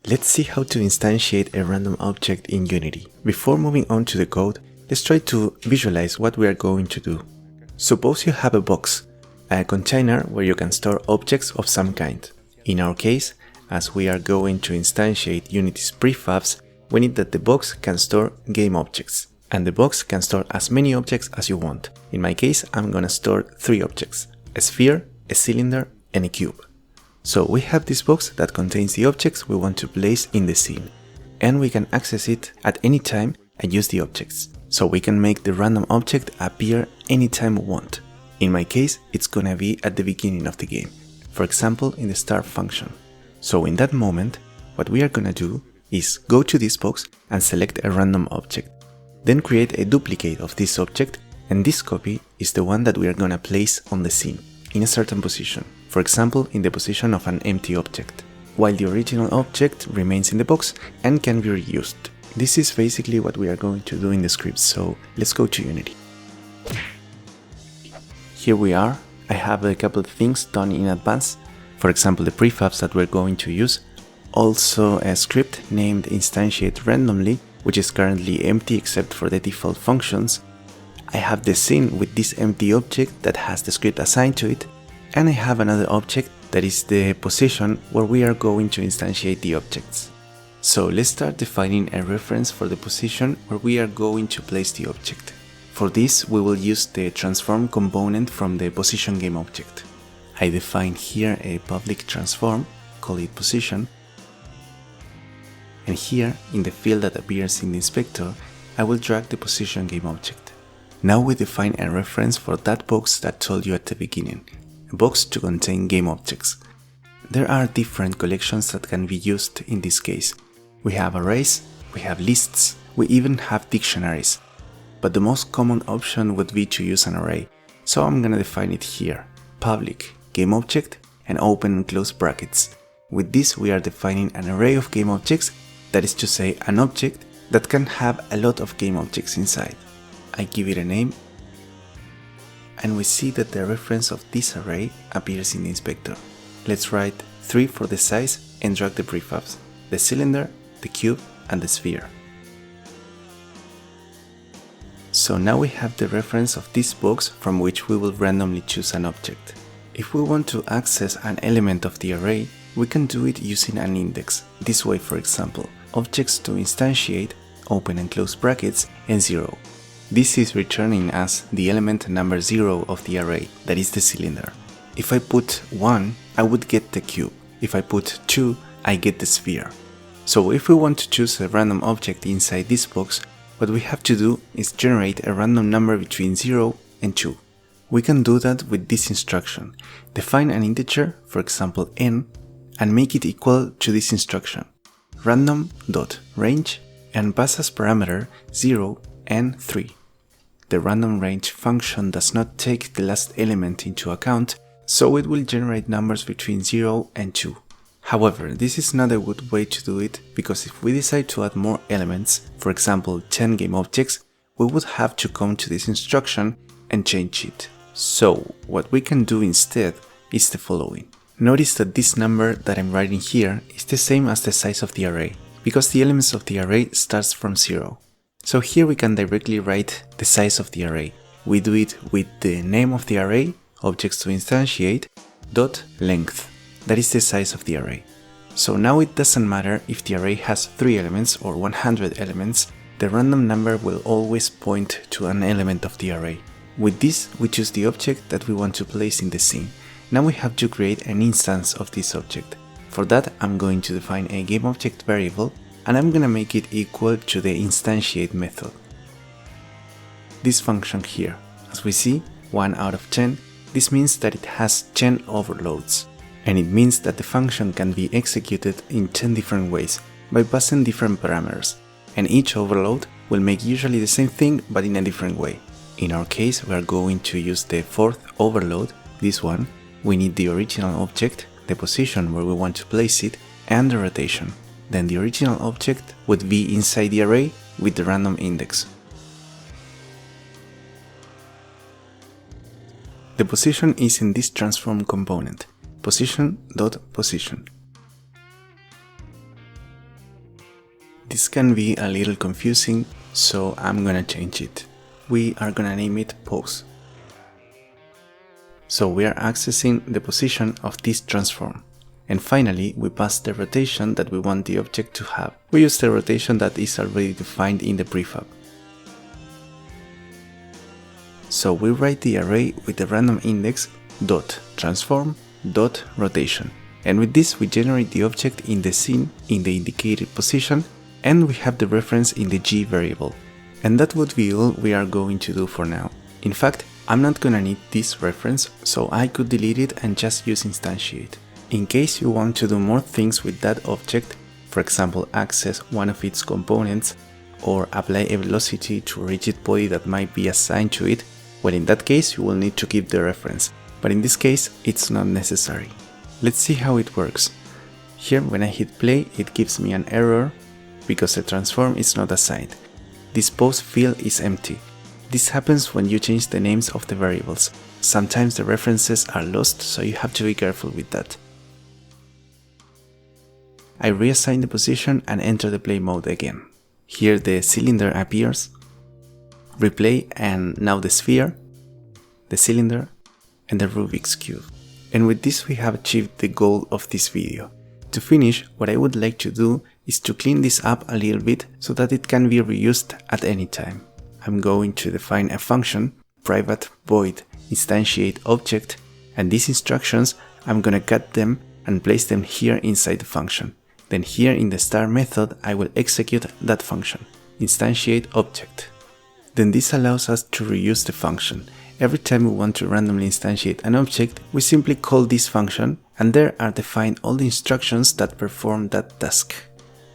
Let's see how to instantiate a random object in Unity. Before moving on to the code, let's try to visualize what we are going to do. Suppose you have a box, a container where you can store objects of some kind. In our case, as we are going to instantiate Unity's prefabs, we need that the box can store GameObjects. And the box can store as many objects as you want. In my case, I'm gonna store 3 objects: a sphere, a cylinder, and a cube. So we have this box that contains the objects we want to place in the scene, and we can access it at any time and use the objects. So we can make the random object appear anytime we want. In my case, it's gonna be at the beginning of the game, for example in the start function. So in that moment, what we are gonna do is go to this box and select a random object. Then create a duplicate of this object, and this copy is the one that we are gonna place on the scene, in a certain position. For example, in the position of an empty object, while the original object remains in the box and can be reused. This is basically what we are going to do in the script, so let's go to Unity. Here we are. I have a couple of things done in advance, for example the prefabs that we're going to use, also a script named instantiate randomly, which is currently empty except for the default functions. I have the scene with this empty object that has the script assigned to it, and I have another object that is the position where we are going to instantiate the objects. So let's start defining a reference for the position where we are going to place the object. For this, we will use the transform component from the position GameObject. I define here a public transform, call it position, and here in the field that appears in the inspector, I will drag the position GameObject. Now we define a reference for that box that told you at the beginning. A box to contain GameObjects. There are different collections that can be used in this case. We have arrays, we have lists, we even have dictionaries. But the most common option would be to use an array, so I'm gonna define it here. Public GameObject and open and close brackets. With this we are defining an array of GameObjects, that is to say an object that can have a lot of GameObjects inside. I give it a name, and we see that the reference of this array appears in the inspector. Let's write 3 for the size and drag the prefabs: the cylinder, the cube, and the sphere. So now we have the reference of this box from which we will randomly choose an object. If we want to access an element of the array, we can do it using an index. This way, for example, objects to instantiate, open and close brackets, and 0. This is returning as the element number 0 of the array, that is the cylinder. If I put 1, I would get the cube. If I put 2, I get the sphere. So if we want to choose a random object inside this box, what we have to do is generate a random number between 0 and 2. We can do that with this instruction. Define an integer, for example n, and make it equal to this instruction, random.range, and pass as parameter 0 and 3. The random range function does not take the last element into account, so it will generate numbers between 0 and 2. However, this is not a good way to do it, because if we decide to add more elements, for example 10 GameObjects, we would have to come to this instruction and change it. So what we can do instead is the following. Notice that this number that I'm writing here is the same as the size of the array, because the elements of the array starts from 0. So here we can directly write the size of the array. We do it with the name of the array, objects to instantiate, dot length. That is the size of the array. So now it doesn't matter if the array has 3 elements or 100 elements, the random number will always point to an element of the array. With this, we choose the object that we want to place in the scene. Now we have to create an instance of this object. For that, I'm going to define a GameObject variable, and I'm gonna make it equal to the instantiate method. This function here, as we see, 1 out of 10, this means that it has 10 overloads. And it means that the function can be executed in 10 different ways by passing different parameters, and each overload will make usually the same thing but in a different way. In our case, we are going to use the 4th overload, this one. We need the original object, the position where we want to place it, and the rotation. Then the original object would be inside the array with the random index. The position is in this transform component, position.position. This can be a little confusing, so I'm gonna change it. We are gonna name it pose. So we are accessing the position of this transform. And finally, we pass the rotation that we want the object to have. We use the rotation that is already defined in the prefab. So we write the array with the random index dot transform dot rotation. And with this we generate the object in the scene in the indicated position, and we have the reference in the G variable. And that would be all we are going to do for now. In fact, I'm not gonna need this reference, so I could delete it and just use instantiate. In case you want to do more things with that object, for example access one of its components or apply a velocity to a rigid body that might be assigned to it, well, in that case you will need to keep the reference, but in this case it's not necessary. Let's see how it works. Here when I hit play it gives me an error because the transform is not assigned. This pose field is empty. This happens when you change the names of the variables. Sometimes the references are lost, so you have to be careful with that. I reassign the position and enter the play mode again. Here the cylinder appears, replay, and now the sphere, the cylinder, and the Rubik's Cube. And with this we have achieved the goal of this video. To finish, what I would like to do is to clean this up a little bit so that it can be reused at any time. I'm going to define a function, private void instantiate object, and these instructions I'm gonna cut them and place them here inside the function. Then here in the start method I will execute that function, instantiate object. Then this allows us to reuse the function. Every time we want to randomly instantiate an object, we simply call this function and there are defined all the instructions that perform that task.